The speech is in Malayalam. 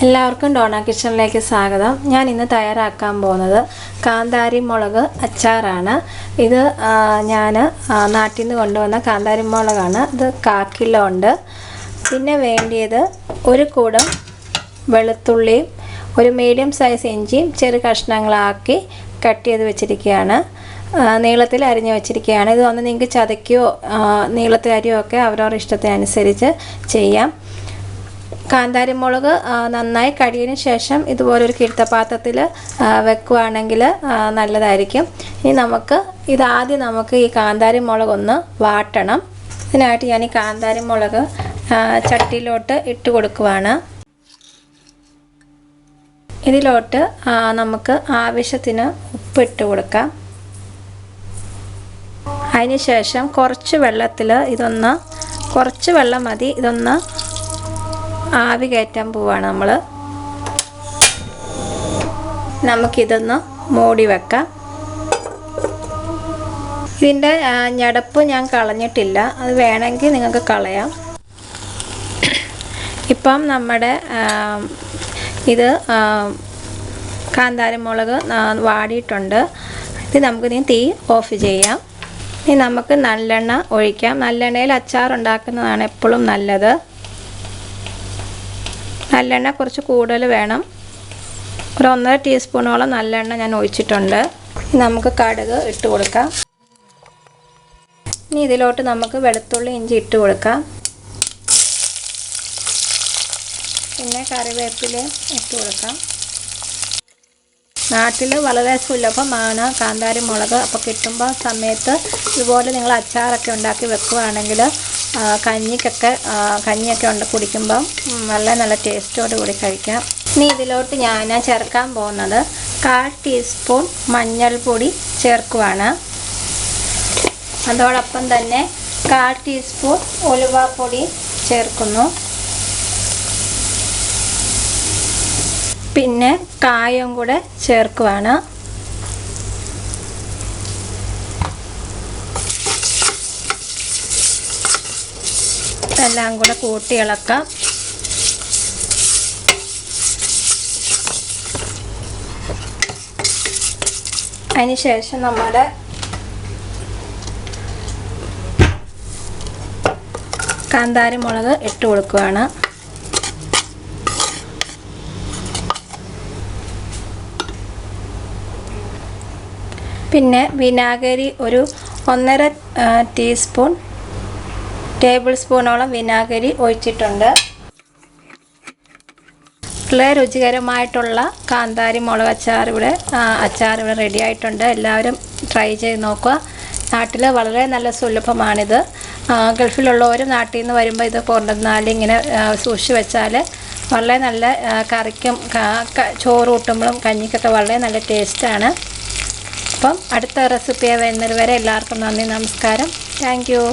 എല്ലാവർക്കും ഡോണ കിച്ചണിലേക്ക് സ്വാഗതം. ഞാൻ ഇന്ന് തയ്യാറാക്കാൻ പോകുന്നത് കാന്താരി മുളക് അച്ചാറാണ്. ഇത് ഞാൻ നാട്ടിൽ നിന്ന് കൊണ്ടുവന്ന കാന്താരി മുളകാണ്. ഇത് 1/4 കിലോ ഉണ്ട്. പിന്നെ വേണ്ടിയത് ഒരു കൂടം വെളുത്തുള്ളിയും ഒരു മീഡിയം സൈസ് ഇഞ്ചിയും ചെറു കഷ്ണങ്ങളാക്കി കട്ട് ചെയ്ത് വെച്ചിരിക്കുകയാണ്. നീളത്തിൽ അരിഞ്ഞ് വെച്ചിരിക്കുകയാണ്. ഇത് ഒന്ന് നിങ്ങൾക്ക് ചതയ്ക്കുകയോ നീളത്തിൽ അരിയോ ഒക്കെ അവരവരുടെ ഇഷ്ടത്തിനനുസരിച്ച് ചെയ്യാം. കാന്താരി മുളക് നന്നായി കഴുകിയതിന് ശേഷം ഇതുപോലൊരു കിഴുത്തപാത്രത്തിൽ വെക്കുകയാണെങ്കിൽ നല്ലതായിരിക്കും. ഇനി ആദ്യം നമുക്ക് ഈ കാന്താരി മുളക് ഒന്ന് വാട്ടണം. ഇതിനായിട്ട് ഞാൻ ഈ കാന്താരി മുളക് ചട്ടിയിലോട്ട് ഇട്ട് കൊടുക്കുവാണ്. ഇതിലോട്ട് നമുക്ക് ആവശ്യത്തിന് ഉപ്പിട്ട് കൊടുക്കാം. അതിന് ശേഷം കുറച്ച് വെള്ളത്തിൽ കുറച്ച് വെള്ളം മതി, ഇതൊന്ന് ആവി കയറ്റാൻ പോവാണ് നമ്മൾ. നമുക്കിതൊന്ന് മൂടി വെക്കാം. ഇതിൻ്റെ ഞടപ്പ് ഞാൻ കളഞ്ഞിട്ടില്ല, അത് വേണമെങ്കിൽ നിങ്ങൾക്ക് കളയാം. ഇപ്പം നമ്മുടെ ഇത് കാന്താരി മുളക് വാടിയിട്ടുണ്ട്. ഇത് നമുക്കിനി തീ ഓഫ് ചെയ്യാം. ഇനി നമുക്ക് നല്ലെണ്ണ ഒഴിക്കാം. നല്ലെണ്ണയിൽ അച്ചാർ ഉണ്ടാക്കുന്നതാണ് എപ്പോഴും നല്ലത്. നല്ലെണ്ണ കുറച്ച് കൂടുതൽ വേണം. ഒരു 1.5 ടീസ്പൂണോളം നല്ലെണ്ണ ഞാൻ ഒഴിച്ചിട്ടുണ്ട്. നമുക്ക് കടുക് ഇട്ട് കൊടുക്കാം. ഇനി ഇതിലോട്ട് നമുക്ക് വെളുത്തുള്ളി ഇഞ്ചി ഇട്ട് കൊടുക്കാം. പിന്നെ കറിവേപ്പിലയും ഇട്ട് കൊടുക്കാം. നാട്ടിൽ വളരെ സുലഭമാണ് കാന്താരി മുളക്. അപ്പോൾ കിട്ടുമ്പോൾ സമയത്ത് ഇതുപോലെ നിങ്ങൾ അച്ചാറൊക്കെ ഉണ്ടാക്കി വെക്കുകയാണെങ്കിൽ കഞ്ഞിയൊക്കെ കുടിക്കുമ്പം വളരെ നല്ല ടേസ്റ്റോട് കൂടി കഴിക്കാം. ഇനി ഇതിലോട്ട് ഞാൻ ചേർക്കാൻ പോകുന്നത് 1/4 ടീസ്പൂൺ മഞ്ഞൾപ്പൊടി ചേർക്കുവാണ്. അതോടൊപ്പം തന്നെ 1/4 ടീസ്പൂൺ ഉലുവാപ്പൊടി ചേർക്കുന്നു. പിന്നെ കായം കൂടെ ചേർക്കുവാണ്. എല്ലാം കൂടെ കൂട്ടി ഇളക്കാം. അതിനുശേഷം നമ്മുടെ കാന്താരി മുളക് ഇട്ട് കൊടുക്കുകയാണ്. പിന്നെ വിനാഗിരി ഒരു 1.5 ടേബിൾ സ്പൂണോളം വിനാഗിരി ഒഴിച്ചിട്ടുണ്ട്. വളരെ രുചികരമായിട്ടുള്ള കാന്താരി മുളക് അച്ചാർ ഇവിടെ റെഡി ആയിട്ടുണ്ട്. എല്ലാവരും ട്രൈ ചെയ്ത് നോക്കുക. നാട്ടിൽ വളരെ നല്ല സുലഭമാണിത്. ഗൾഫിലുള്ളവരും നാട്ടിൽ നിന്ന് വരുമ്പോൾ ഇത് കൊണ്ടുവന്നാൽ ഇങ്ങനെ സൂക്ഷിച്ച് വെച്ചാൽ വളരെ നല്ല കറിക്കും ചോറ് കൂട്ടുമ്പോഴും കഞ്ഞിക്കൊക്കെ വളരെ നല്ല ടേസ്റ്റാണ്. അപ്പം അടുത്ത റെസിപ്പിയെ വരുന്നത് വരെ എല്ലാവർക്കും നന്ദി, നമസ്കാരം. Thank you.